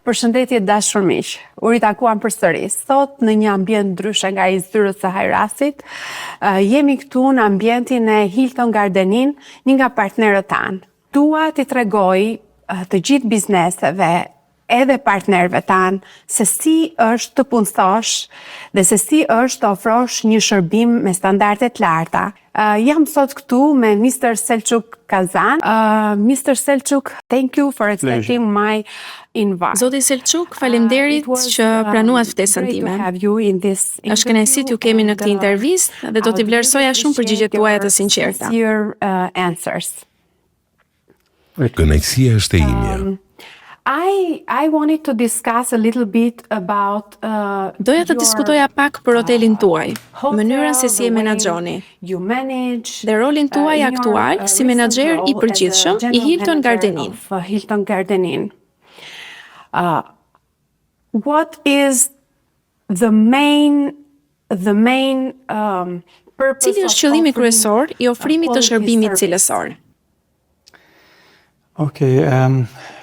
Përshëndetje dashur miq. U ritakuam përsëri. Sot në një ambient ndryshe nga i zyrës së Hiresit. Jemi këtu në ambientin e Hilton Garden Inn, një nga partnerët tanë. Dua t'i tregoj të gjithë bizneseve edhe partnerëve tanë se si është të punësosh dhe se si është të ofrosh një shërbim me standarde të larta. Jam sot këtu me Mr. Selçuk Kazan. Mr. Selçuk, thank you for accepting my invite. Zoti Selçuk, faleminderit që pranuat ftesën time. Është kënaqësi t'ju kemi në këtë intervistë dhe do t'i vlerësoja shumë përgjigjet tuaja të sinqerta. Kënaqësia është e imja. I wanted to discuss a little bit about Doja të diskutoja pak për hotelin tuaj, mënyrën se si e menaxhoni dhe rolin tuaj aktual si menaxher I përgjithshëm I Hilton Garden Inn. What is the main purpose? Cili është qëllimi kryesor I ofrimit të shërbimit cilësor? Okay,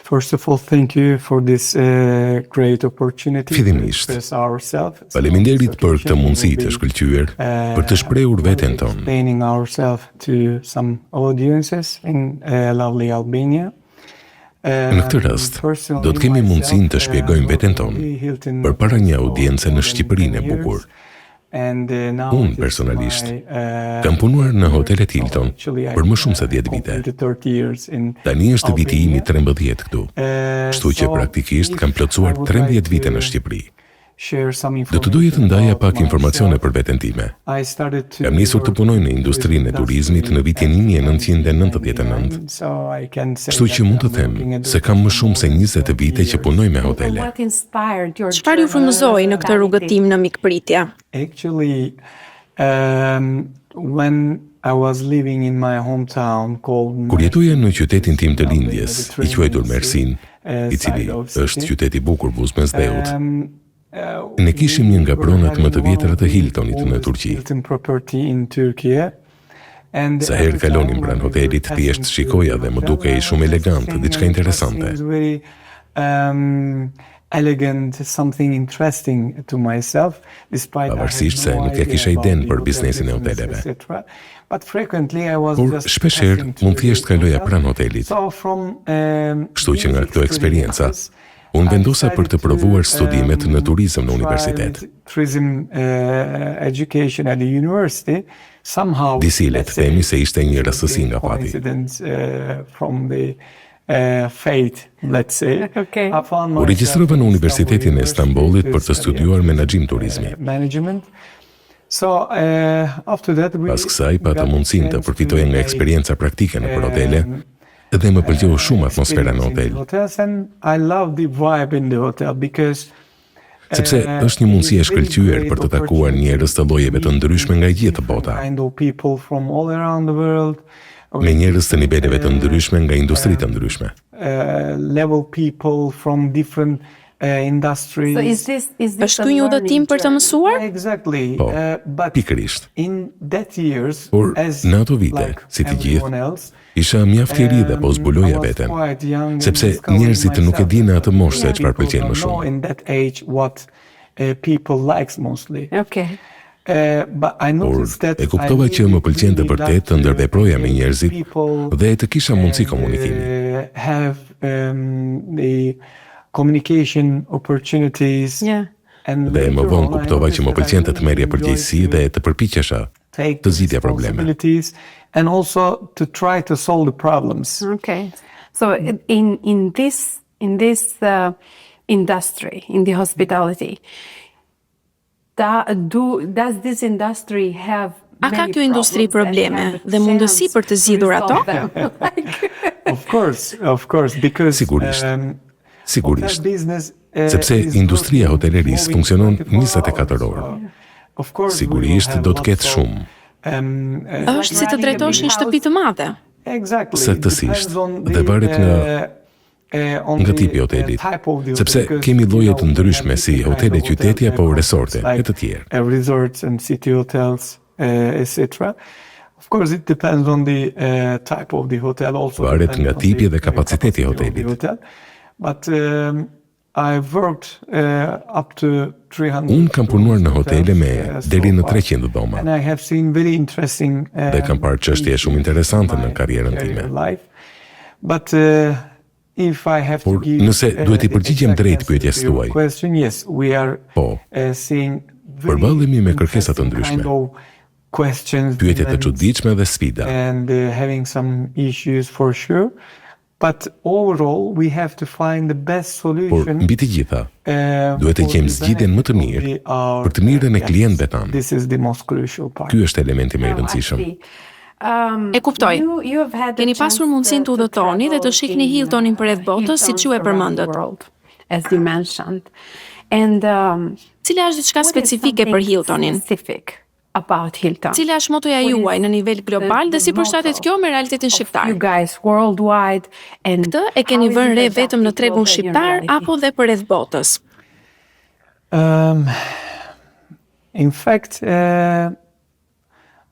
first of all, thank you for this great opportunity to express ourselves. Faleminderit për këtë mundësi të shkëlqyer për të shprehur veten tonë. Explaining ourselves to some audiences in lovely Albania. Në këtë rast, do të kemi mundësinë të shpjegojmë veten tonë përpara një audience në Shqipërinë e bukur. Unë personalisht kam punuar në hotelet Hilton për më shumë se 10 vite. Tani është viti imi 13 këtu, kështu që praktikisht kam plotësuar 13 vite në Shqipëri. Do të doja të ndaja pak informacione për veten time. Kam nisur të punoj në industrinë e turizmit në vitin 1999, kështu që mund të them se kam më shumë se 20 vite që punoj me hotele. Çfarë ju frymëzoi në këtë rrugëtim në mikpritje? Actually, when I was living in my hometown called Kur jetoja në qytetin tim të lindjes, I quajtur Mersin, I cili është qytet I bukur buzë mes dheut, ne kishim një nga pronat më të vjetra të Hiltonit në Turqi. Sa herë kalonim pranë hotelit, thjesht shikoja dhe më dukej shumë elegant, diçka interesante. Pavarësisht se nuk e kisha iden për biznesin e hoteleve. Por shpeshherë mund thjesht kaloja pranë hotelit. Kështu që nga këto eksperienca, unë vendosa për të provuar studimet në turizëm në universitet. Disilet themi se ishte një rastësi nga fati. U regjistrova në Universitetin e Stambollit për të studiuar menaxhim turizmi. Pas kësaj pata mundësinë të përfitoja nga eksperienca praktike në për hotele, dhe më pëlqeu shumë atmosfera në hotel. Sepse është një mundësi e shkëlqyer për të takuar njerëz të llojeve të ndryshme nga gjithë bota. Me njerëz të niveleve të ndryshme nga industri të ndryshme. Është ky një udhëtim për të mësuar? Po, pikërisht. Por në ato vite, si të gjithë, isha mjaft I ri dhe po zbuloja veten, sepse njerëzit nuk e dinë atë moshë se çfarë pëlqen më shumë. Por e kuptova që më pëlqente vërtet të ndërveproja me njerëzit dhe të kisha mundësi komunikimi. Dhe më vonë kuptova që më pëlqente të merrja përgjegjësi dhe të përpiqesha të zgjidhja probleme. And also to try to solve the problems. Okay. So in this industry, in the hospitality, does this industry have A ka kjo industri probleme dhe mundësi për të zgjidhur ato? Of course, because Sigurisht. Sepse industria hotelerisë funksionon 24 orë. Sigurisht do të ketë shumë. Është si të drejtosh një shtëpi të madhe. Saktësisht, dhe varet nga tipi hotelit, sepse kemi lloje të ndryshme si hotele qyteti apo resorte e të tjerë. Resorts and city hotels, etc. Of course, it depends on the type of the hotel also. Varet nga tipi dhe kapaciteti I hotelit. But Unë kam punuar në hotele me deri në 300 dhoma. Dhe kam parë çështje shumë interesante në karrierën time. Por nëse duhet I përgjigjem drejt pyetjes tuaj, po, përballemi me kërkesa të ndryshme, pyetje të çuditshme dhe sfida. But overall, we have to find the best solution. Por mbi të gjitha, duhet të gjejmë zgjidhjen më të mirë për të mirën e klientëve tanë. This is the most crucial part. Ky është elementi më I rëndësishëm. E kuptoj. Keni pasur mundësinë të udhëtoni dhe të shihni Hiltonin përreth botës siç ju e përmendët. As you mentioned. And Cila është diçka specifike për Hiltonin? About Hilton. Cila është motoja juaj në nivel global dhe si përshtatet kjo me realitetin shqiptar? You guys worldwide and Këtë e keni vënë re vetëm në tregun shqiptar apo dhe përreth botës? In fact,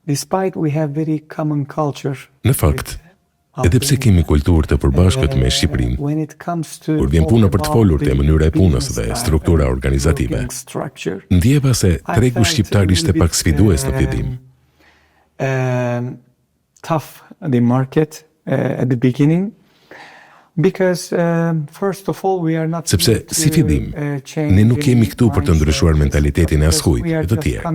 despite we have very common culture. Në fakt, edhe pse kemi kulturë të përbashkët me Shqipërinë, kur vjen puna për të folur te mënyra e punës dhe struktura organizative, ndjeva se tregu shqiptar ishte pak sfidues në fillim. Tough the market at the beginning. Because first of all we are not Sepse si fillim, ne nuk jemi këtu për të ndryshuar mentalitetin e askujt e të tjerë.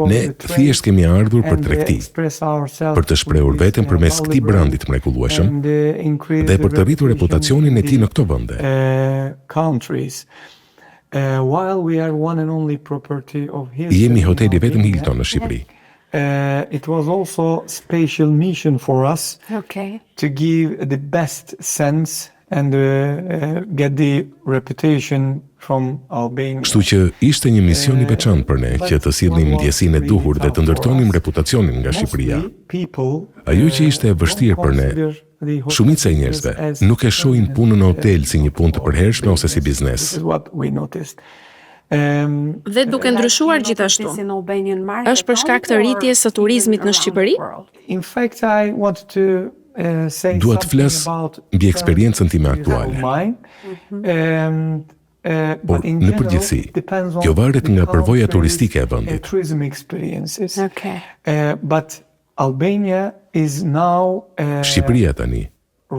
Ne thjesht kemi ardhur për tregti, për të shprehur veten përmes këtij brandit mrekullueshëm dhe për të rritur reputacionin e tij në këto vende. While we are one and only property of Hilton. Jemi hoteli vetëm Hilton në Shqipëri. It was also special mission for us to give the best sense and get the reputation from Albania. Kështu që ishte një mision I veçantë për ne që të sillim ndjesinë e duhur dhe të ndërtonim reputacionin nga Shqipëria. Ajo që ishte e vështirë për ne, shumica e njerëzve nuk e shohin punën në hotel si një punë të përhershme ose si biznes. Dhe duke ndryshuar gjithashtu, është për shkak të rritjes së turizmit në Shqipëri? In fact, I want to say Dua të flas mbi eksperiencën time aktuale. Por në përgjithësi, kjo varet nga përvoja turistike e vendit. But Albania is now Shqipëria tani po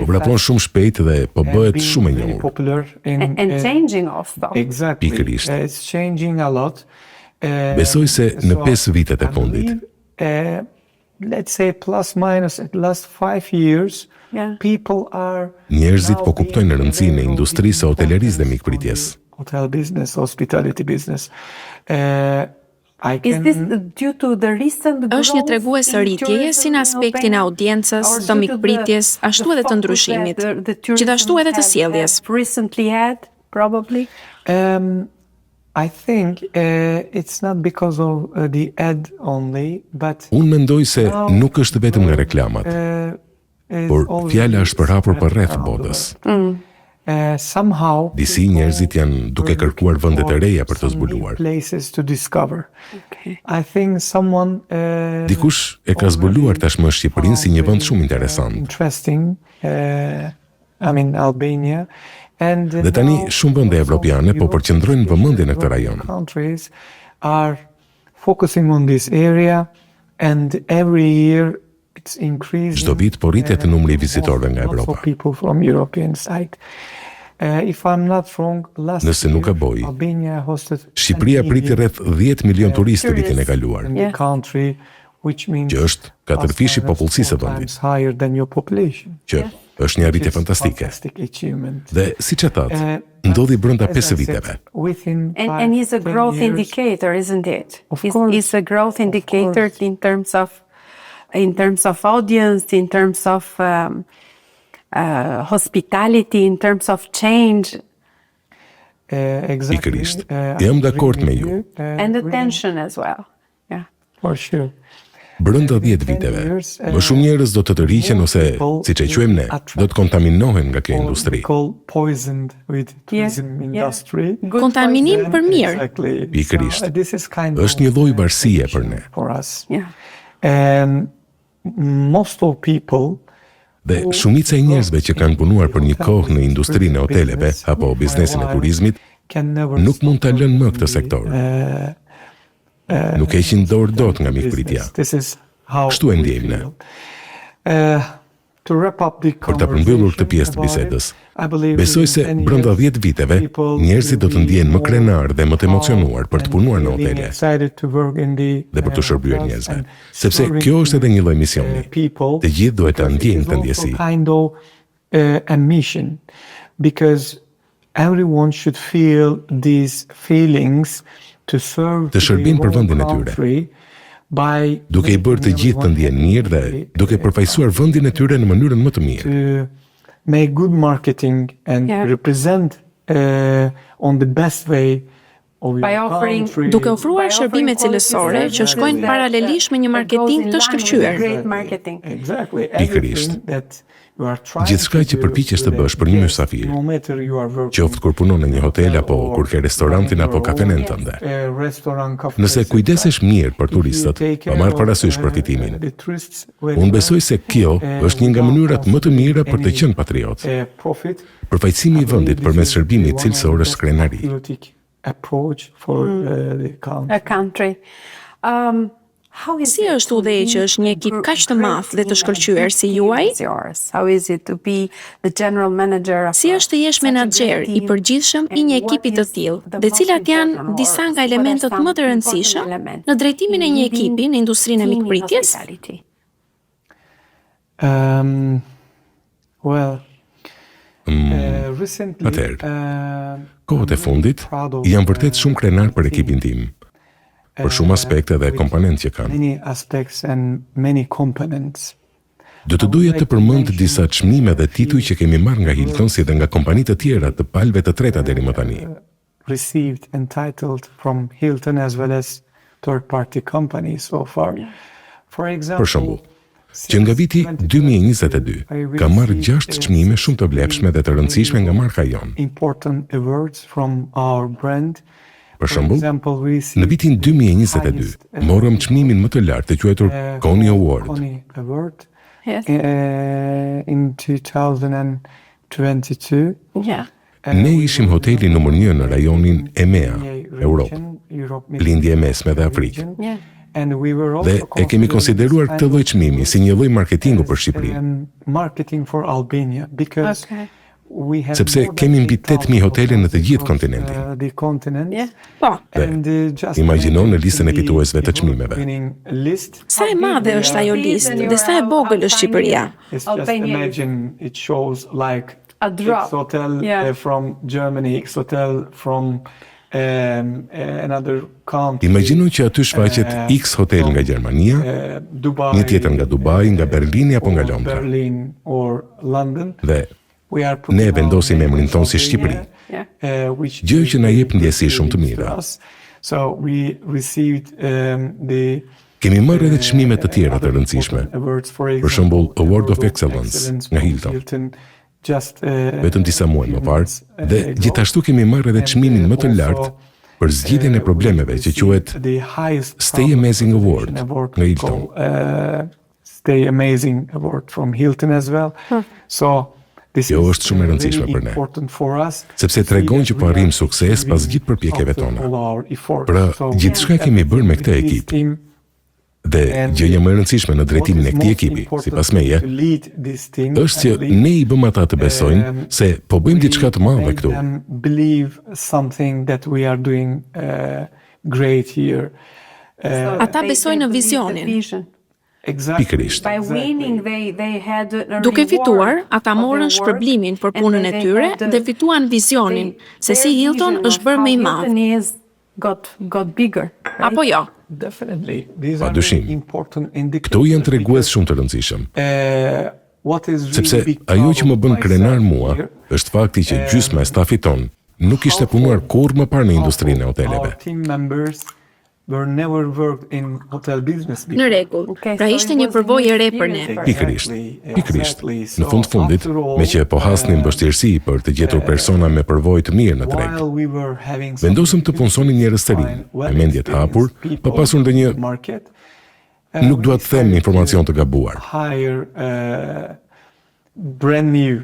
vrapon shumë shpejt dhe po bëhet shumë e njohur. And changing also. Exactly. Pikërisht. It's changing a lot. Besoj se në 5 vitet e fundit, Let's say plus minus at last 5 years, people are njerëzit po kuptojnë rëndësinë e industrisë së hotelerisë dhe mikpritjes. Hotel business, hospitality business. Is this due to the recent growth? Është një tregues së rritjeje si në aspektin e audiencës, të mikpritjes, ashtu edhe të ndryshimit, gjithashtu edhe të sjelljes. Recently had, probably. I think it's not because of the ad only, but Unë mendoj se nuk është vetëm nga reklamat, por fjala është përhapur përreth botës. Somehow Disi njerëzit janë duke kërkuar vende të reja për të zbuluar. places to discover. I think someone Dikush e ka zbuluar tashmë Shqipërinë si një vend shumë interesant. interesting, I mean Albania, and Dhe tani shumë vende evropiane po përqendrojnë vëmendjen në këtë rajon. countries are focusing on this area, and every year it's increasing. Çdo vit po rritet numri I vizitorëve nga Also Evropa. people from European side. If I'm not wrong, last Nëse nuk year, gaboj, Albania hosted Shqipëria priti rreth 10 milion turistë vitin e kaluar, in the country, which means që është 4 popullsisë së vendit, times higher than your population. që është një arritje fantastike. Fantastic achievement. Dhe siç e thatë, ndodhi brenda 5 viteve. Within And it's a 5-10 growth years, indicator, isn't it? Of course. It's a growth indicator course. in terms of audience, in terms of hospitality, in terms of change Exactly. Pikërisht. Jam dakord me ju. and attention as well. Yeah. For sure. Brenda 10 viteve, më shumë njerëz do të tërhiqen ose, siç e quajmë ne, do të kontaminohen nga kjo industri. Called poisoned with tourism industry. Kontaminim për mirë. Exactly. Pikërisht. This is kind of Është një lloj varësie për ne. for us. Yeah. And most of people Dhe shumica e njerëzve që kanë punuar për një kohë në industrinë e hoteleve apo biznesin e turizmit nuk mund ta lënë më këtë sektor. Nuk heqin dorë dot nga mikpritja. Kështu e ndjejmë ne. Për ta përmbyllur këtë pjesë të bisedës, besoj se brenda 10 viteve njerëzit do të ndjehen më krenar dhe më të emocionuar për të punuar në hotele dhe për të shërbyer njerëzve, sepse kjo është edhe një lloj misioni. Të gjithë duhet ta ndjejnë këtë ndjesi. Everyone should feel these feelings to serve të shërbim për vendin e tyre, duke i bërë të gjithë të ndjenë mirë dhe duke përfaqësuar vendin e tyre në mënyrën më të mirë. To make good marketing and represent on the best way duke ofruar shërbime cilësore që shkojnë paralelisht me një marketing të shkëlqyer. Pikërisht. Gjithçka që përpiqesh të bësh për një mysafir, qoftë kur punon në një hotel apo kur ke restorantin apo kafenen tënde. Nëse kujdesesh mirë për turistët, pa marrë parasysh përfitimin, unë besoj se kjo është një nga mënyrat më të mira për të qenë patriot. Përfaqësimi i vendit përmes shërbimit cilësor është krenari. Si është udhëheqja që është një ekip kaq të madh dhe të shkëlqyer si juaj? Si është të jesh menaxher i përgjithshëm i një ekipi të tillë, dhe cilat janë disa nga elementët më të rëndësishëm në drejtimin e një ekipi në industrinë e mikpritjes? Atëherë, kohët e fundit jam vërtet shumë krenar për ekipin tim, për shumë aspekte dhe komponentë që kanë. Do të doja të përmend disa çmime dhe tituj që kemi marrë nga Hilton si dhe nga kompanitë të tjera të palëve të treta deri më tani. Received entitled from Hilton as well as third party companies so far. Për shembull, që nga viti 2022 ka marrë 6 çmime shumë të vlefshme dhe të rëndësishme nga marka jonë. Important awards from our brand. Për shembull, në vitin 2022 morëm çmimin më të lartë të quajtur Koni Award. In 2022. Ne ishim hoteli numër 1 në rajonin EMEA, Europë, lindje e mesme dhe Afrikë. Dhe e kemi konsideruar këtë lloj çmimi si një lloj marketingu për Shqipërinë. Sepse kemi mbi 8.000 hotele në të gjithë kontinentin. Po. Dhe imagjino në listën e fituesve të çmimeve. Sa e madhe është ajo listë dhe sa e vogël është Shqipëria? A drop. Hotel from Germany, hotel from another country. Imagjino që aty shfaqet X hotel nga Gjermania, një tjetër nga Dubai, nga Berlini apo nga Londra. Dhe ne vendosim emrin tonë si Shqipëri, gjë që na jep ndjesi shumë të mira. Kemi marrë edhe çmime të tjera të rëndësishme, për shembull Award of Excellence nga Hilton, vetëm disa muaj më parë, dhe gjithashtu kemi marrë edhe çmimin më të lartë për zgjidhjen e problemeve që quhet Stay Amazing Award nga Hilton. Stay Amazing Award from Hilton as well. Kjo është shumë e rëndësishme për ne, sepse tregon që po arrim sukses pas gjithë përpjekjeve tona. Pra, gjithçka kemi bërë me këtë ekip. Dhe gjëja më e rëndësishme në drejtimin e këtij ekipi, sipas meje, është që ne i bëm ata të besojnë se po bëjmë diçka të madhe këtu. Ata besojnë në vizionin. Pikërisht. Duke fituar, ata morën shpërblimin për punën e tyre dhe fituan vizionin se si Hilton është bërë më i madh. Apo jo? Padyshim. Këto janë tregues shumë të rëndësishëm. Sepse ajo që më bën krenar mua është fakti që gjysma e stafit ton nuk ishte punuar kurrë më parë në industrinë e hoteleve. Në rregull, pra ishte një përvojë e re për ne. Pikërisht. Në fundit, me që po hasnim vështirësi për të gjetur persona me përvojë të mirë në treg, vendosëm të punsonin njerëz të rinj, me mendje të hapur, pa pasur ndonjë, nuk dua të them informacion të gabuar. brand new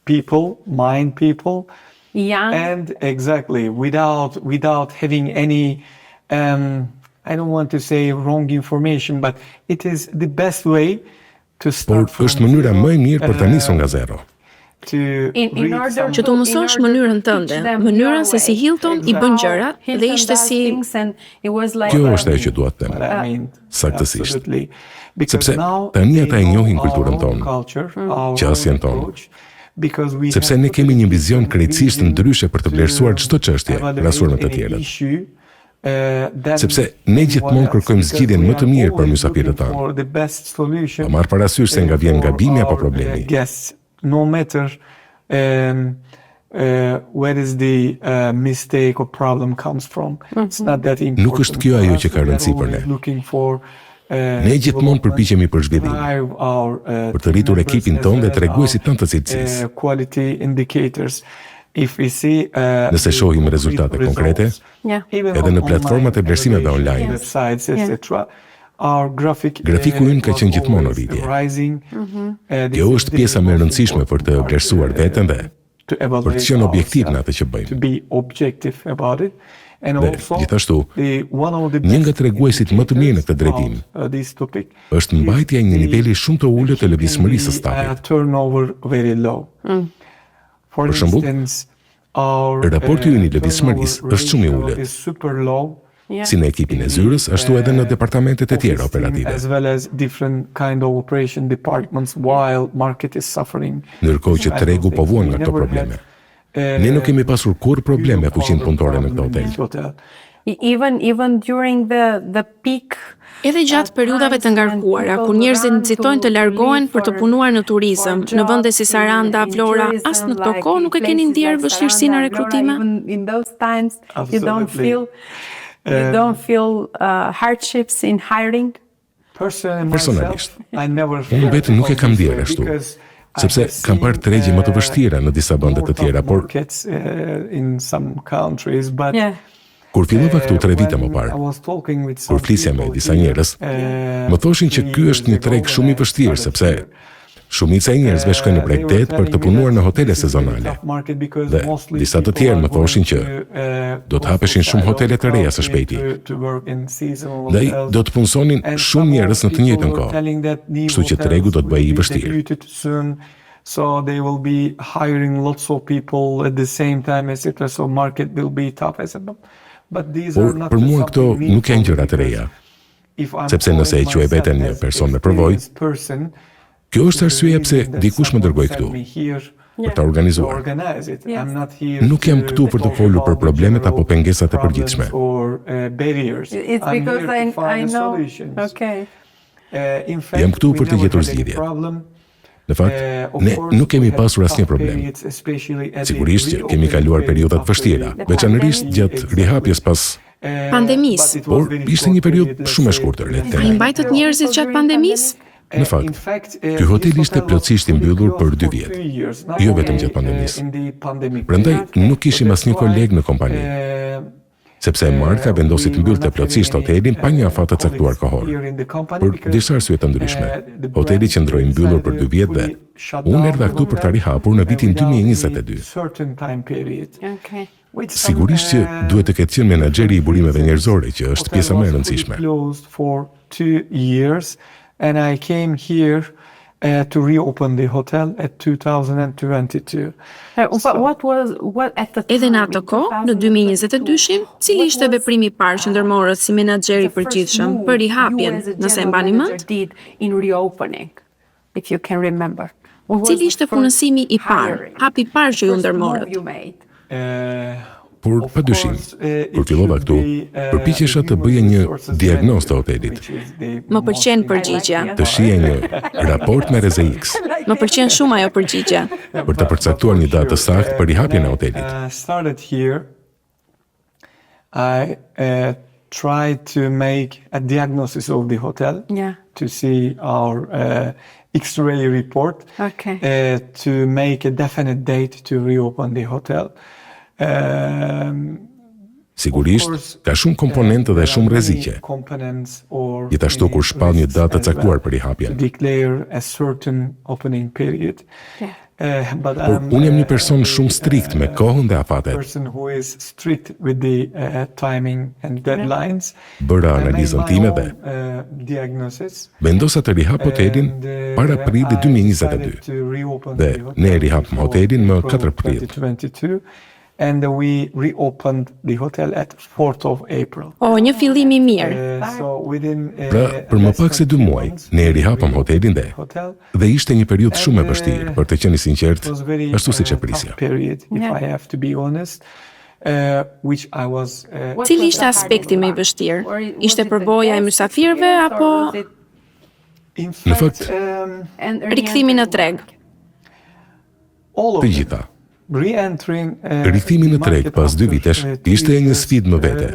people, mind people. Young. And exactly, without having any, I don't want to say wrong information, but it is the best way to start. Por është mënyra më e mirë për ta nisur nga zero. Që të mësosh mënyrën tënde, mënyrën se si Hilton i bën gjërat dhe ishte si... Kjo është ajo që dua të them, saktësisht. Sepse tani ata e njohin kulturën tonë, qasjen tonë. Sepse ne kemi një vizion krejtësisht ndryshe për të vlerësuar çdo çështje krahasuar me të tjerat. Sepse ne gjithmonë kërkojmë zgjidhjen më të mirë për mysafirët tanë. Pa marrë parasysh se nga vjen gabimi apo problemi. No matter where is the mistake or problem comes from. It's not that important. Nuk është kjo ajo që ka rëndësi për ne. Ne gjithmonë përpiqemi për zhvillim, për të rritur ekipin tonë dhe treguesit tanë të cilësisë. Quality indicators. If we see nëse shohim rezultate konkrete, edhe në platformat e vlerësimeve online, websites, etc. Grafiku ynë ka qenë gjithmonë në rritje. Kjo është pjesa më e rëndësishme për të vlerësuar veten dhe për të qenë objektiv në atë që bëjmë. Dhe gjithashtu, një nga treguesit më të mirë në këtë drejtim është mbajtja e një niveli shumë të ulët të lëvizshmërisë së stafit. Për shembull, raporti ynë i lëvizshmërisë është shumë i ulët. Si në ekipin e zyrës, ashtu edhe në departamentet e tjera operative. Ndërkohë që tregu po vuan nga këto probleme. Ne nuk kemi pasur kurrë probleme fuqinë punëtore në këtë hotel. Even during the peak. Edhe gjatë periudhave të ngarkuara, kur njerëzit nxitojnë të largohen për të punuar në turizëm, në vende si Saranda, Vlora, as në këto kohë nuk e keni ndjerë vështirësi në rekrutime? In those times, you don't feel hardships in hiring? Personalisht, unë vetë nuk e kam ndjerë ashtu, sepse kam parë tregje më të vështira në disa vende të tjera, por kur fillova këtu 3 vite më parë, kur flisja me disa njerëz, më thoshin që ky është një treg shumë i vështirë, sepse shumica e njerëzve shkojnë në bregdet për të punuar në hotele sezonale. Dhe disa të tjerë më thoshin që do të hapeshin shumë hotele të reja së shpejti. Dhe do të punsonin shumë njerëz në të njëjtën kohë. Kështu që tregu do të bëhej i vështirë. So they will be hiring lots of people at the same time, etc. So market will be tough, etc. But these are not. Por për mua këto nuk janë gjëra të reja. Sepse nëse e quaj veten një person me përvojë, kjo është arsyeja pse dikush më dërgoi këtu për ta organizuar. Nuk jam këtu për të folur për problemet apo pengesat e përgjithshme. It's because I know. Okay. Jam këtu për të gjetur zgjidhje. Në fakt, ne nuk kemi pasur asnjë problem. Sigurisht që kemi kaluar periudha të vështira, veçanërisht gjatë rihapjes pas pandemisë. Por ishte një periudhë shumë e shkurtër, le të A i themi. mbajtët njerëzit gjatë pandemisë? Në fakt, ky hotel ishte plotësisht i mbyllur për 2 vjet, jo vetëm gjatë pandemisë. Prandaj nuk kishim asnjë koleg në kompani, sepse marka vendosi të mbyllte plotësisht hotelin pa një afat të caktuar kohor. Për disa arsye të ndryshme, hoteli qëndroi mbyllur për 2 vjet dhe unë erdha këtu për ta rihapur në vitin 2022. Okay. Sigurisht që duhet të ketë qenë menaxheri i burimeve njerëzore, që është pjesa më e rëndësishme. And I came here to reopen the hotel at 2022. What at the time? Edhe në atë kohë, në 2022-shin, cili ishte veprimi i parë që ndërmorët si menaxher i përgjithshëm për rihapjen, nëse e mbani mend? In reopening, if you can remember. Cili ishte punësimi i parë, hapi i parë që ju ndërmorët? Por padyshim, kur fillova këtu, përpiqesha të bëja një diagnozë të hotelit, Më pëlqen përgjigjja. të shija një raport me RZX, Më pëlqen shumë ajo përgjigje. për të përcaktuar një datë të saktë për rihapjen e hotelit. Started here, I tried to make a diagnosis of the hotel, to see our X-ray report, to make a definite date to reopen the hotel. Sigurisht, ka shumë komponentë dhe shumë rreziqe. Gjithashtu kur shpall një datë të caktuar për rihapjen. Por unë jam një person shumë strikt me kohën dhe afatet. Bëra analizën time dhe vendosa të rihap hotelin para prillit 2022. Dhe ne rihapëm hotelin më 4 prill. And we reopened the hotel at 4th of April. Një fillim I mirë. Pra, për më pak se 2 muaj, ne rihapëm hotelin dhe ishte një periudhë shumë e vështirë, për të qenë I sinqert, ashtu siç e prisja. Cili ishte aspekti më I vështirë? Ishte përvoja e mysafirëve apo Në fakt, rikthimi në treg? Të gjitha. Rikthimi në treg pas 2 vitesh ishte një sfidë më vete.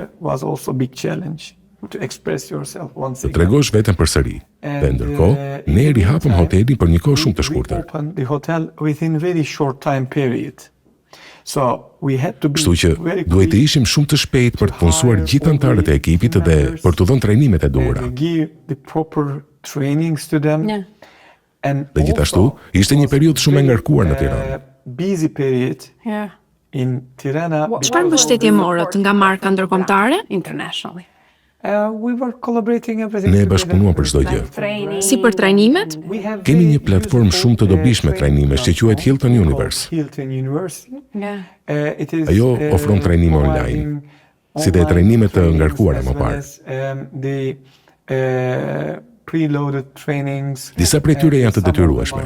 Të tregosh veten përsëri. Dhe ndërkohë, ne rihapëm hotelin për një kohë shumë të shkurtër. Kështu që duhet të ishim shumë të shpejtë për të punësuar gjithë anëtarët e ekipit dhe për të dhënë trajnimet e duhura. Dhe gjithashtu, ishte një periudhë shumë e ngarkuar në Tiranë. Busy period in Tirana. Çfarë mbështetje morët nga marka ndërkombëtare? Internationally. We were collaborating everything. Ne bashkëpunuam për çdo gjë. Si për trajnimet? Kemi një platformë shumë të dobishme trajnimesh që quhet Hilton Universe. Ajo ofron trajnime online, si dhe trajnime të ngarkuara më parë. Disa prej tyre janë të detyrueshme.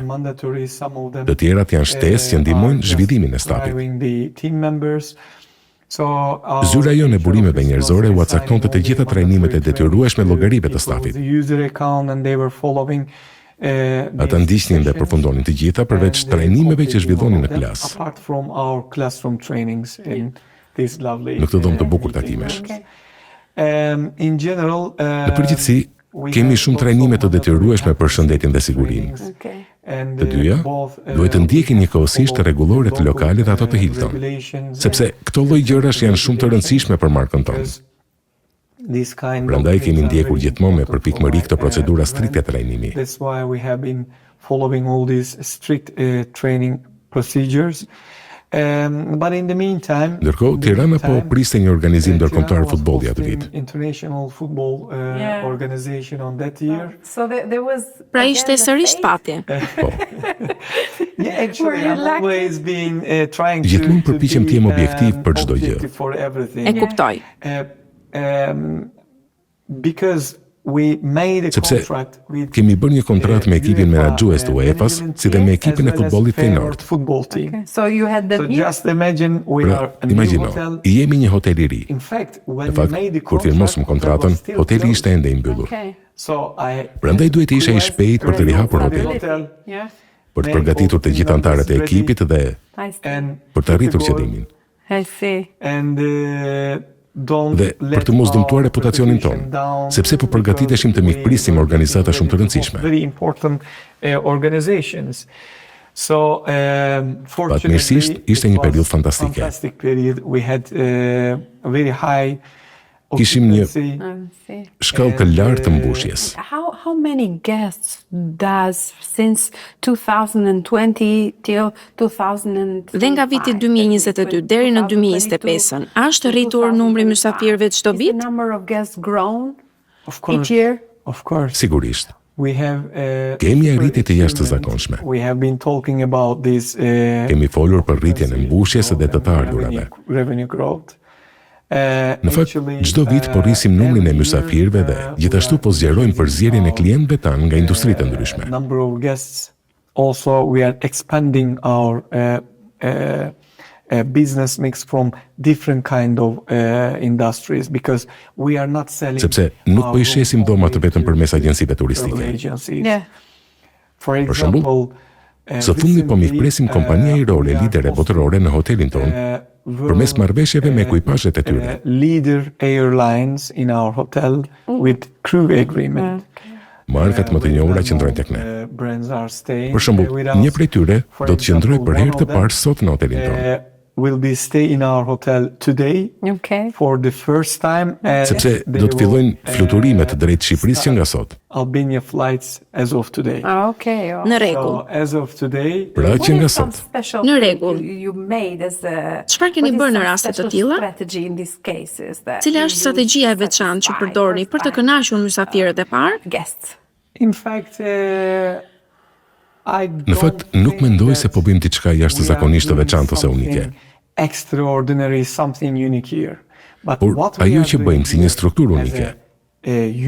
Të tjerat janë shtesë që ndihmojnë zhvillimin e stafit. Zyra jonë e burimeve njerëzore u caktonte të gjitha trajnimet e detyrueshme llogarive të stafit. Ata ndiqnin dhe përfundonin të gjitha përveç trajnimeve që zhvillonin në klasë. Në këtë dhomë të bukur takimesh. Në përgjithësi, kemi shumë trajnime të detyrueshme për shëndetin dhe sigurinë. Të dyja duhet të ndjekin njëkohësisht rregulloret lokale dhe ato të Hilton, sepse këto lloj gjërash janë shumë të rëndësishme për markën tonë. Prandaj kemi ndjekur gjithmonë me përpikmëri këtë procedura strikte trajnimi. But in the meantime, ndërkohë Tirana po priste një organizim ndërkombëtar futbolli atë vit. International football organization on that year. So there was Pra ishte sërish patje. Po. Yeah, actually I'm always been trying to Gjithmonë përpiqem të jem objektiv për çdo gjë. E kuptoj. Because we made a Sepse contract with kemi bërë një kontratë me ekipin menaxhues të UEFA-s, si dhe me ekipin e futbollit Feyenoord. So you had the Just imagine we Pra, are a new imagjino, hotel. jemi një hotel I ri. In fact, when Në we fakt, made the kur firmosëm kontratën, hoteli ishte ende I mbyllur. So I Prandaj duhet të isha I shpejtë për të rihapur hotelin, për të përgatitur të gjithë anëtarët e ekipit dhe për të arritur qëllimin. I see. Dhe për të mos dëmtuar reputacionin tonë, sepse po përgatiteshim të mikprisim organizata shumë të rëndësishme. Very important organizations. So Fatmirësisht ishte një periudhë fantastike. Fantastic period. We had very high Kishim një See. shkallë të lartë të mbushjes. How many guests does since 2020 till 2000 Dhe nga viti 2022 deri në 2025, a është rritur numri mysafirëve çdo the vit? number of guests grown Of course. each year? Of course. Sigurisht, We have kemi arritje të jashtëzakonshme. We have been talking about this Kemi folur për rritjen e mbushjes dhe të ardhurave. revenue growth. Në fakt, çdo vit po rrisim numrin e mysafirëve dhe gjithashtu po zgjerojmë përzierjen e klientëve tanë nga industritë e ndryshme. Number of guests. Also, we are expanding our business mix from different kind of industries because we are not selling. Sepse nuk po I shesim dhomat vetëm përmes agjencive turistike. Yeah. For shembull, example, Së fundmi po mikpresim kompania ajrore lidere botërore në hotelin tonë përmes marrëveshjeve me ekuipazhet e tyre. Leader airlines in our hotel with crew agreement. Markat më të njohura qëndrojnë tek ne. Brands are staying Për shembull, with një us. prej tyre do të qëndrojë për herë të parë sot në hotelin tonë. will be stay in our hotel today for the first time. Sepse do të fillojnë fluturimet drejt Shqipërisë që nga sot. Albania flights as of today. Në rregull. So, as of today. Pra që nga sot. Në rregull. Çfarë keni bërë në raste të tilla? Cila është strategjia e veçantë që përdorni për të kënaqur mysafirët e parë? In fact, Në fakt, nuk mendoj se po bëjmë diçka jashtëzakonisht të veçantë ose unike. Extraordinary, something unique here. Por ajo që bëjmë si një strukturë unike,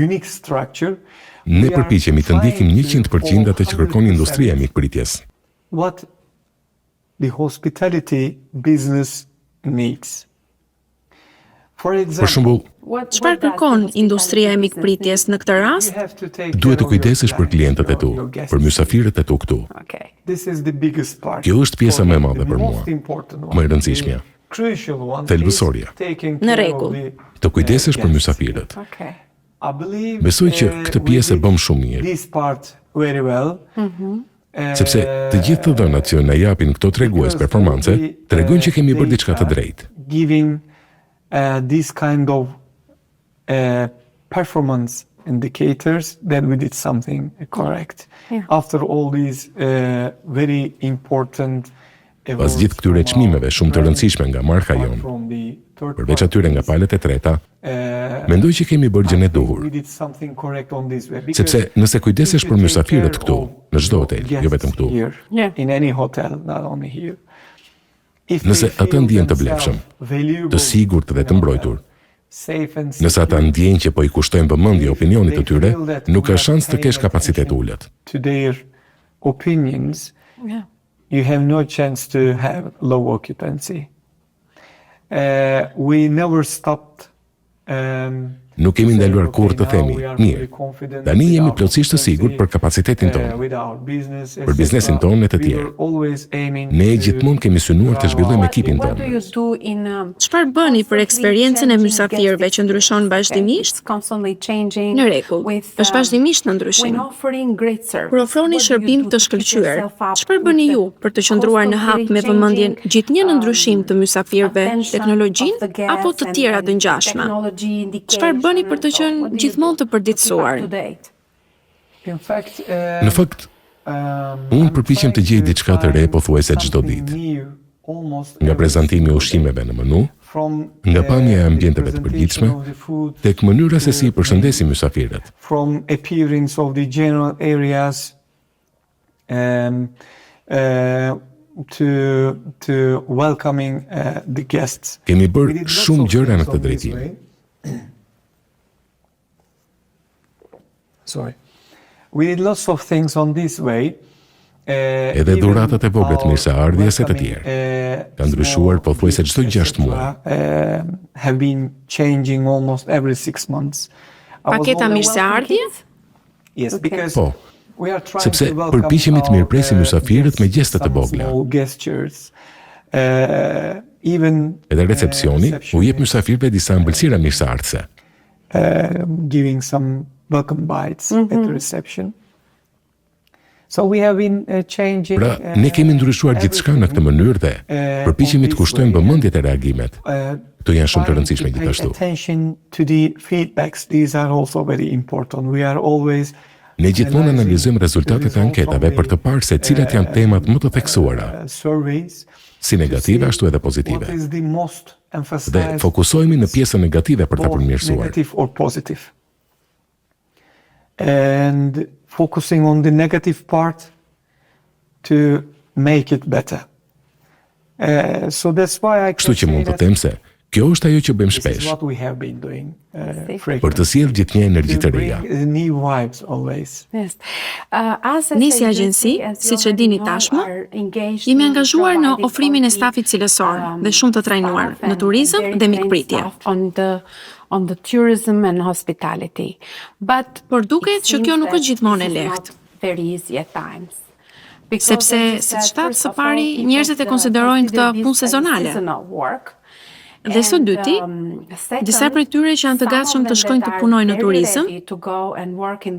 unique structure, ne përpiqemi të ndikim 100% atë që kërkon industria e mikpritjes. What the hospitality business needs. Për shembull, çfarë kërkon industria e mikpritjes në këtë rast? Duhet të kujdesesh për klientët e tu, për mysafirët e tu këtu. Kjo është pjesa më e madhe për mua, më e rëndësishmja, thelbësorja. Në rregull. Të kujdesesh për mysafirët. Besoj që këtë pjesë e bëm shumë mirë. Sepse të gjithë të dhënat që na japin këto tregues performance, tregojnë që kemi bërë diçka të drejtë. This kind of performance indicators that we did something correct. After all these very important Pas gjithë këtyre çmimeve shumë të rëndësishme nga marka jon, përveç atyre nga palët e treta, mendoj që kemi bërë gjën e duhur. Sepse nëse kujdesesh për mysafirët këtu, në çdo hotel, jo vetëm këtu. In any hotel, not only here. Nëse ata ndjen të blepshëm, të sigurt dhe të mbrojtur, nëse ata ndjen që po i kushtojnë vëmendje opinionit të tyre, nuk ka shans të kesh kapacitet ulët. To their opinions, you have no chance to have low occupancy. We never stopped. Nuk kemi ndaluar kurrë të themi, mirë, tani jemi plotësisht të sigurt për kapacitetin tonë, për biznesin tonë e të tjerë. Ne gjithmonë kemi synuar të zhvillojmë ekipin tonë. Çfarë bëni për eksperiencën e mysafirëve që ndryshon vazhdimisht? Në rregull, është vazhdimisht në ndryshim. Kur ofroni shërbim të shkëlqyer, çfarë bëni ju për të qëndruar në hap me vëmendjen gjithnjë në ndryshim të mysafirëve, teknologjinë apo të tjera të ngjashme? Çfarë bëni për të qenë gjithmonë të përditësuar? Në fakt, unë përpiqem të gjej diçka të re pothuajse çdo ditë. Nga prezantimi i ushqimeve në menu, nga pamja e ambienteve të përgjithshme, tek mënyra se si i përshëndesim mysafirët. From appearance of the general areas to welcoming the guests. Kemi bërë shumë gjëra në këtë drejtim. Sorry. We did lots of things on this way. Edhe dhuratat e vogla të mirëseardhjes e të tjerë ka ndryshuar pothuajse çdo 6 muaj. Have been changing almost every 6 months. Paketa mirëseardhje? Yes, because Po, sepse përpiqemi të mirëpresim mysafirët me gjeste të vogla. Edhe recepsioni u jep mysafirëve disa ëmbëlsira mirëseardhëse. Giving some welcome bites at the reception. So we have been changing. Pra, ne kemi ndryshuar gjithçka në këtë mënyrë dhe përpiqemi të kushtojmë vëmendje te reagimet. Këto janë shumë të rëndësishme gjithashtu. Attention to the feedbacks. These are also very important. We are always Ne gjithmonë analizojmë rezultatet e anketave për të parë se cilat janë temat më të theksuara, si negative ashtu edhe pozitive. Dhe fokusohemi në pjesën negative për ta përmirësuar. And focusing on the negative part to make it better. So that's why I Kështu që mund të them se kjo është ajo që bëjmë shpesh. Për të sjellë gjithnjë energji të reja. Ne si agjenci, siç e dini tashmë, jemi angazhuar në ofrimin e stafit cilësor dhe shumë të trajnuar në turizëm dhe mikpritje. On the tourism and hospitality. But por duket që kjo nuk është gjithmonë e lehtë. Very easy at times. Sepse, siç thatë së pari, njerëzit e konsiderojnë këtë punë sezonale. Dhe së dyti, disa prej tyre që janë të gatshëm të shkojnë të punojnë në turizëm,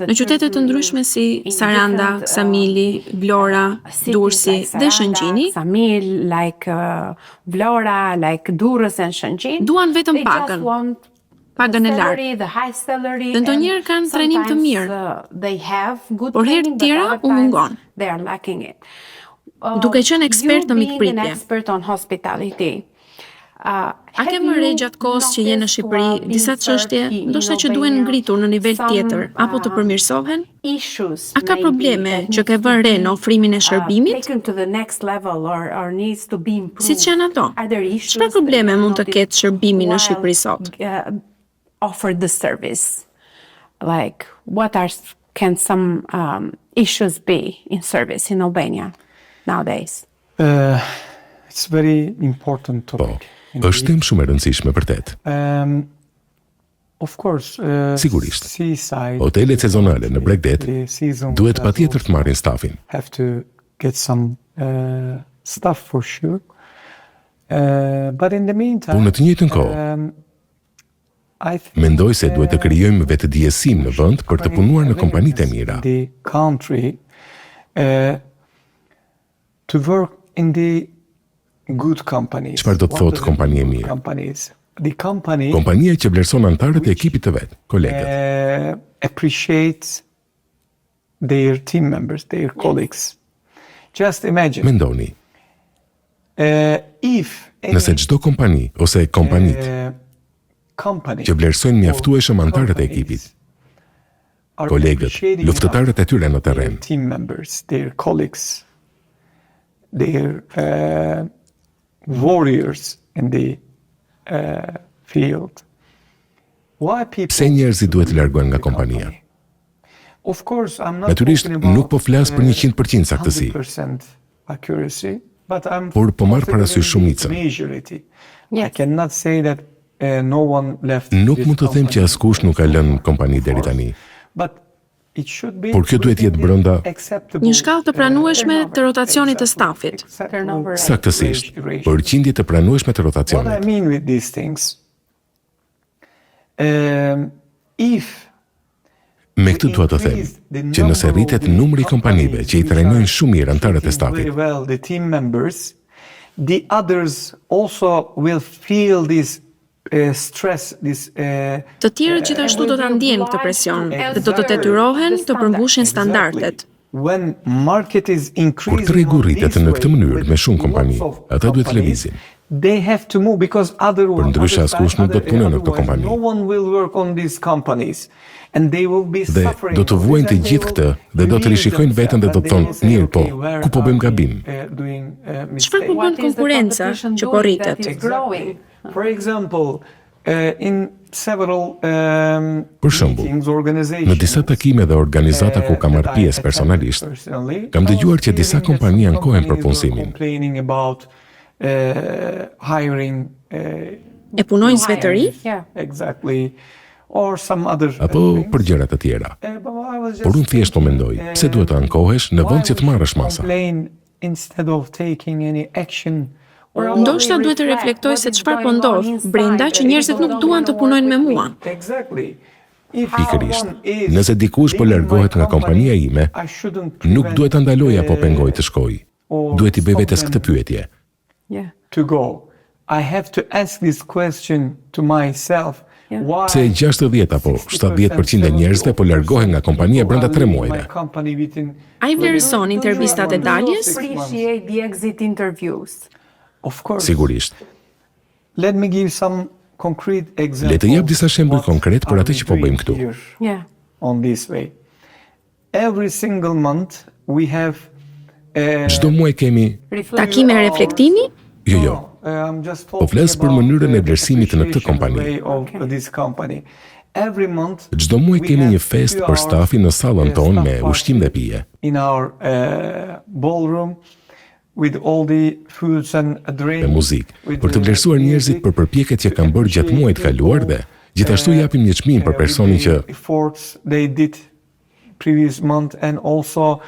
në qytete të ndryshme si Saranda, Samili, Vlora, Durrësi dhe Shëngjini, duan vetëm pagën e lartë. Dhe ndonjëherë kanë trajnim të mirë, por herë tjera u mungon. Duke qenë ekspert në mikpritje. A ke marrë gjatë kohës që je në Shqipëri disa çështje, ndoshta që duhen ngritur në nivel tjetër apo të përmirësohen? A ka probleme që ke vënë re në ofrimin e shërbimit? Siç janë ato? Çfarë probleme mund të ketë shërbimi në Shqipëri sot? Offer the service. Like, can some issues be in service in Albania nowadays? It's very important topic. Është temë shumë e rëndësishme vërtet. Of course, sigurisht. Hotelet sezonale në Bregdet duhet patjetër të marrin stafin. Have to get some staff for sure. But in the meantime, por në të njëjtën kohë, mendoj se duhet të krijojmë vetëdijësim në vend për të punuar në kompanitë e mira. The country to work in the good companies. Çfarë do të thotë kompani e mirë? Kompania që vlerëson anëtarët e ekipit të vet, kolegët. Appreciates their team members, their colleagues. Just imagine. Mendoni. Nëse çdo kompani ose kompanitë që vlerësojnë mjaftueshëm anëtarët e ekipit, kolegët, luftëtarët e tyre në terren, team members, their colleagues, their warriors in the field. Pse njerëzit duhet të largohen nga kompania? Natyrisht nuk po flas për 100% saktësi, por po marr parasysh shumicën. Nuk mund të them që askush nuk ka lënë kompani deri tani. Por kjo duhet jetë brenda një shkallë të pranueshme të rotacionit të stafit. Saktësisht, përqindje të pranueshme të rotacionit. Me këtë dua të them që nëse rritet numri i kompanive që i trajnojnë shumë mirë anëtarët e stafit, the others also will feel this stress, this të tjerët gjithashtu do ta ndjejnë këtë presion dhe do të detyrohen të përmbushin standardet. When market is kur increasing, tregu rritet në këtë mënyrë me shumë kompani, ata duhet të lëvizin. they have to move because Për ndryshe askush nuk do të punojë në këtë kompani. No one will work on these companies and they will be Dhe suffering. do të vuajnë të gjithë këtë dhe do të rishikojnë veten dhe do të thonë, mirë po, ku po bëjmë gabim? Çfarë po bën konkurenca që po rritet? For example, in several Për shembull, në disa takime dhe organizata ku kam marrë pjesë personalisht, kam dëgjuar që disa kompani ankohen për punësimin. Complaining about hiring E punojnë zvetëri? exactly or some other Apo për gjëra të tjera. Por unë thjesht po mendoj, pse duhet të ankohesh në vend që të marrësh masa? Instead of taking any action. Ndoshta duhet të reflektoj se çfarë po ndodh brenda që njerëzit nuk duan të punojnë me mua. Exactly. Pikërisht, nëse dikush po largohet nga kompania ime, nuk duhet ta ndaloj apo pengoj të shkojë. Duhet i bëj vetes këtë pyetje. To go. I have to ask this question to myself. Why Pse 60 apo 70% e njerëzve po largohen nga kompania brenda 3 muajve? Ai vlerëson intervistat e daljes? Appreciate the exit interviews. Of course. Sigurisht. Let me give some concrete examples. Le të jap disa shembuj konkret për atë që po bëjmë këtu. Yeah. On this way. Every single month we have Çdo muaj kemi, Takime reflektimi? jo, po flas për mënyrën e vlerësimit në këtë kompani. Every month Çdo muaj kemi një fest për stafin në sallën tonë me ushqim dhe pije. in our ballroom with all the foods and Me drinks. muzikë, për të vlerësuar njerëzit për përpjekjet që kanë bërë gjatë muajit të kaluar dhe gjithashtu japim një çmim për personin që efforts they did previous month, and also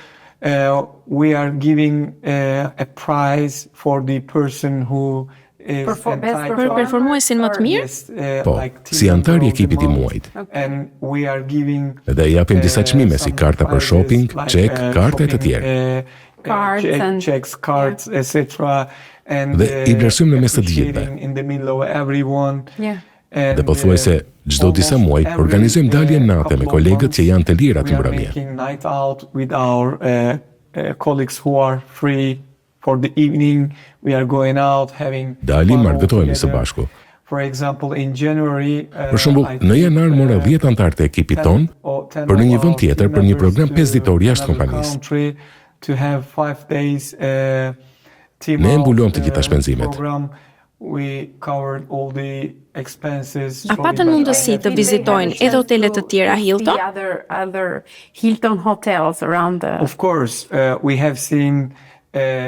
we are giving a prize for the person who Për performuesin më të mirë? Po, si antar i ekipit i muajit. Dhe japim disa çmime si karta për shopping, çek, karta e të tjerë. Dhe i vlerësojmë në mes të gjithëve. Dhe pothuajse çdo disa muaj organizojmë dalje nate me kolegët që janë të lira të mbrëmje. Dalim marrëgëtohemi së bashku. Për shembull, në janar mora 10 antar të ekipit ton për në një vend tjetër për një program 5 ditor jashtë kompanisë. Ne mbuluam të gjitha shpenzimet. A patën mundësi të vizitojnë edhe hotelet të tjera Hilton? Hilton hotels around the... Of course, we have seen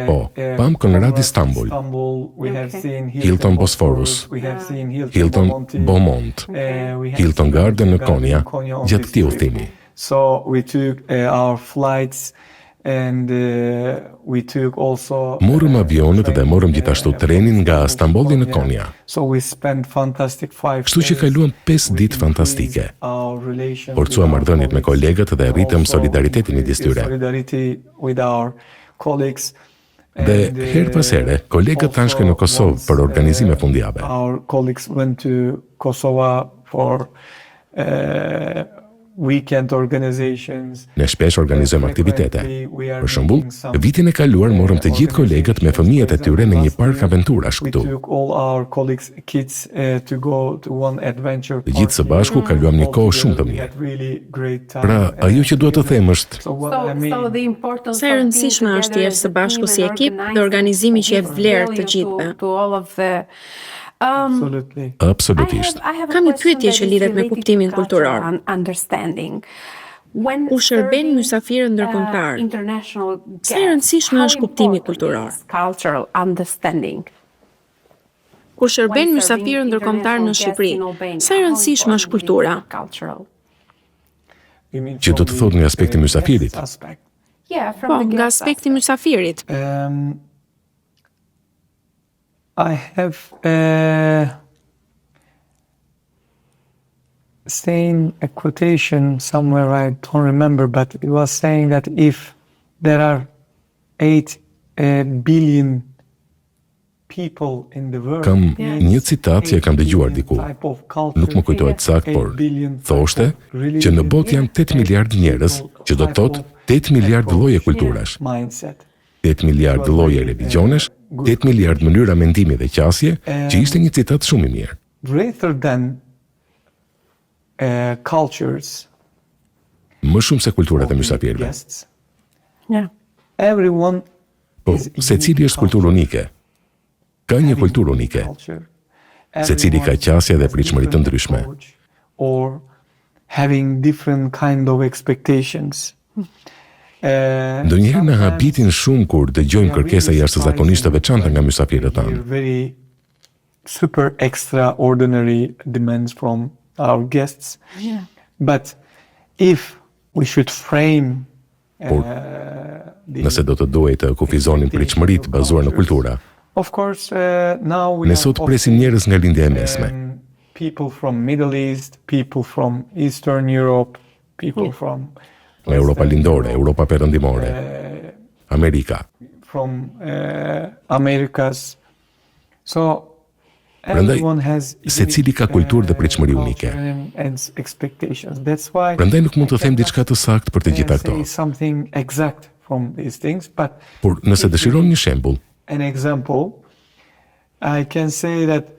Po, pam Konrad Istanbul, Hilton Bosphorus, Hilton Beaumont, Hilton Garden në Konya, gjatë këtij udhëtimi. So we took our flights and we took also Morëm avionet dhe morëm gjithashtu trenin nga Stambolli në Konya. So we spent fantastic 5 Kështu që kaluam 5 ditë fantastike. Forcuam marrëdhëniet me kolegët dhe rritëm solidaritetin midis tyre. Dhe her pas here, kolegët tanë shkojnë në Kosovë për organizime fundjavë. Our colleagues went to Kosovo for weekend organizations. Ne shpesh organizojmë aktivitete. Për shembull, vitin e kaluar morëm të gjithë kolegët me fëmijët e tyre në një park aventurash këtu. Të gjithë së bashku kaluam një kohë shumë të mirë. Pra, ajo që dua të them është Sa e rëndësishme është të jesh së bashku si ekip dhe organizimi që jep vlerë të gjithëve. absolutisht. Kam një pyetje që lidhet me kuptimin kulturor. Ku shërben mysafirët ndërkombëtar? Sa e rëndësishme është kuptimi kulturor? Kur shërben mysafirët ndërkombëtar në Shqipëri, sa e rëndësishme është kultura? Që do të thotë nga aspekti mysafirit. Po, nga aspekti mysafirit. I have seen a quotation somewhere, I don't remember, but it was saying that if there are 8 billion people in the world, Kam një citat që e kam dëgjuar diku. Nuk më kujtohet sakt, por thoshte që në botë janë 8 miliard njerëz, që do të thotë 8 miliard lloje kulturash, 8 miliard lloje religionesh, 8 miliard mënyra mendimi dhe qasje, që ishte një citat shumë i mirë. Rather than cultures, Më shumë se kulturat e mysafirëve. everyone Po, secili është kulturë unike. Ka një kulturë unike. Secili ka qasje dhe pritshmëri të ndryshme. Or having different kind of expectations. Ndonjëherë na habitin shumë kur dëgjojmë kërkesa jashtëzakonisht të veçanta nga mysafirët tanë. Very super extraordinary demands from our guests. But if we should frame Nëse do të duhej të kufizonin pritshmëritë bazuar në kultura, of course, now we ne sot presim njerëz nga lindja e mesme. People from Middle East, people from Eastern Europe, people from Nga Europa lindore, Europa perëndimore, Amerika. From Americas. So Prandaj, everyone has secili ka kulturë dhe pritshmëri unike. and expectations. That's why Prandaj nuk mund të them diçka të saktë për të gjitha këto. say something exact from these things, but Por nëse dëshiron një shembull, an example, I can say that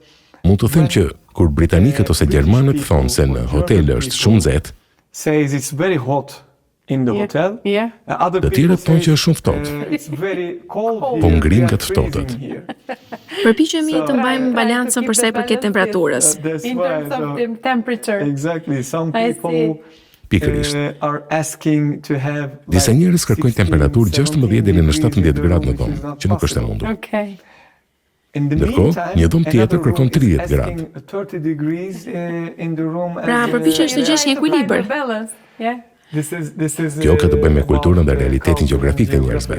mund të them që kur britanikët ose gjermanët thonë se në hotel është shumë nxehtë, says it's very hot in the hotel. Other të people tjerët thonë që say është shumë ftohtë. it's very cold. Po here, ngrin we nga are të ftotët. freezing here. Përpiqemi të mbajmë balancën për sa i përket temperaturës. That's In why, terms so- of the temperature. Exactly. Some I people Pikërisht. are asking to have Disa like njerëz kërkojnë 16, temperaturë 16 deri në 17 degrees gradë në which is dhomë, not që nuk është e possible. mundur. Okay. In the Ndërkohë, meantime, një dhomë tjetër another kërkon room is 30 asking gradë. 30 degrees in the room. Pra, and, përpiqesh të gjesh një ekuilibër. This is Kjo ka të bëjë me kulturën dhe realitetin gjeografik të njerëzve.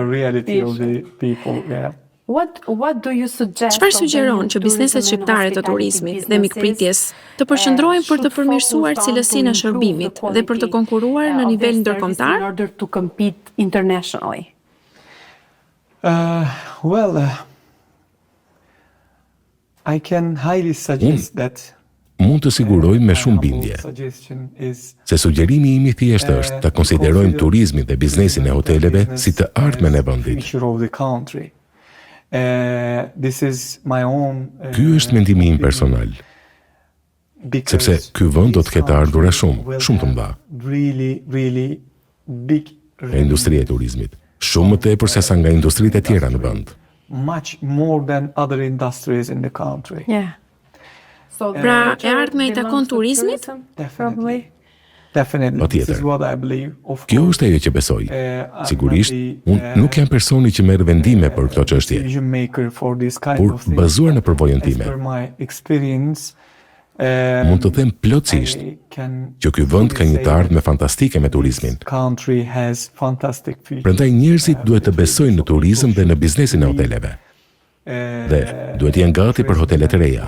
reality of the people. Yeah. Çfarë sugjeron që bizneset shqiptare të turizmit dhe mikpritjes të përqendrohen për të përmirësuar cilësinë e shërbimit dhe për të konkuruar në nivel ndërkombëtar? I can highly suggest that mund të siguroj me shumë bindje se sugjerimi im i thjeshtë është ta konsiderojmë turizmin dhe biznesin e hoteleve si të ardhmen e vendit. Ky është mendimi im personal, sepse ky vend do të ketë ardhurë shumë të mëdha. Nga industria e turizmit, shumë më tepër se sa nga industritë e tjera në vend. Much more than other industries in the country. Pra, e ardhme i takon turizmit? Definitely. Patjetër. This is what I believe. Kjo është ajo që besoj. Sigurisht, unë nuk jam personi që merr vendime për këto çështje, por bazuar në përvojën time, mund të them plotësisht që ky vend ka një të ardhme fantastike me turizmin. Prandaj njerëzit duhet të besojnë në turizëm dhe në biznesin e hoteleve. Dhe duhet jenë gati për hotelet e reja,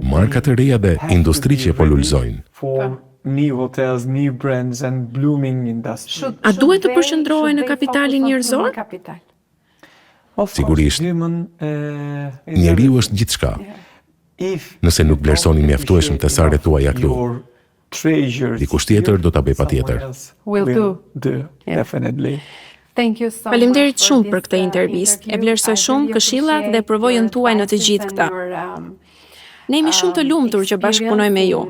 markat e reja dhe industri që po lulëzojnë. A duhet të përqendrohen në kapitalin njerëzor? Sigurisht, njeriu është gjithçka. Nëse nuk vlerësoni mjaftueshëm tesaret tuaja këtu, dikush tjetër do ta bëj patjetër. Faleminderit shumë për këtë intervistë. E vlerësoj shumë këshillat dhe përvojën tuaj në të gjithë këta. Ne jemi shumë të lumtur që bashkëpunojmë me ju.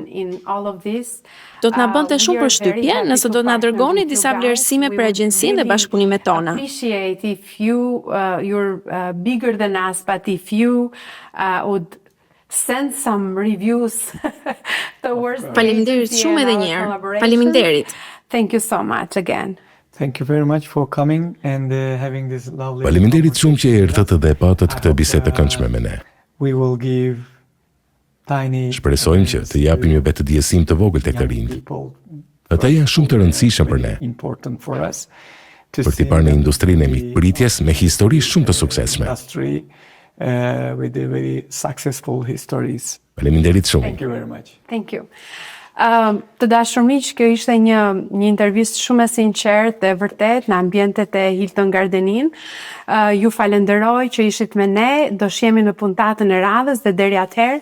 Do të na bënte shumë përshtypje nëse do të na dërgoni disa vlerësime për agjencinë dhe bashkëpunimet tona. Send some reviews towards. Faleminderit shumë edhe një herë. Faleminderit. Thank you so much again. Thank you very much for coming and having this lovely. Faleminderit shumë që erdhët dhe patët këtë bisedë të këndshme me ne. We will give tiny. Shpresojmë që të japim një vetë ndjesim të vogël tek të rinjt. Ata janë shumë të rëndësishëm për ne. Important for us. Për t'i parë në industrinë e mikpritjes me histori shumë të suksesshme. With the very successful histories. Faleminderit shumë. Thank you very much. Thank you. Të dashur miq, kjo ishte një intervistë shumë e sinqertë dhe vërtet në ambientet e Hilton Garden Inn. Ju falenderoj që ishit me ne, do shihemi në puntatën e radhës dhe deri atëherë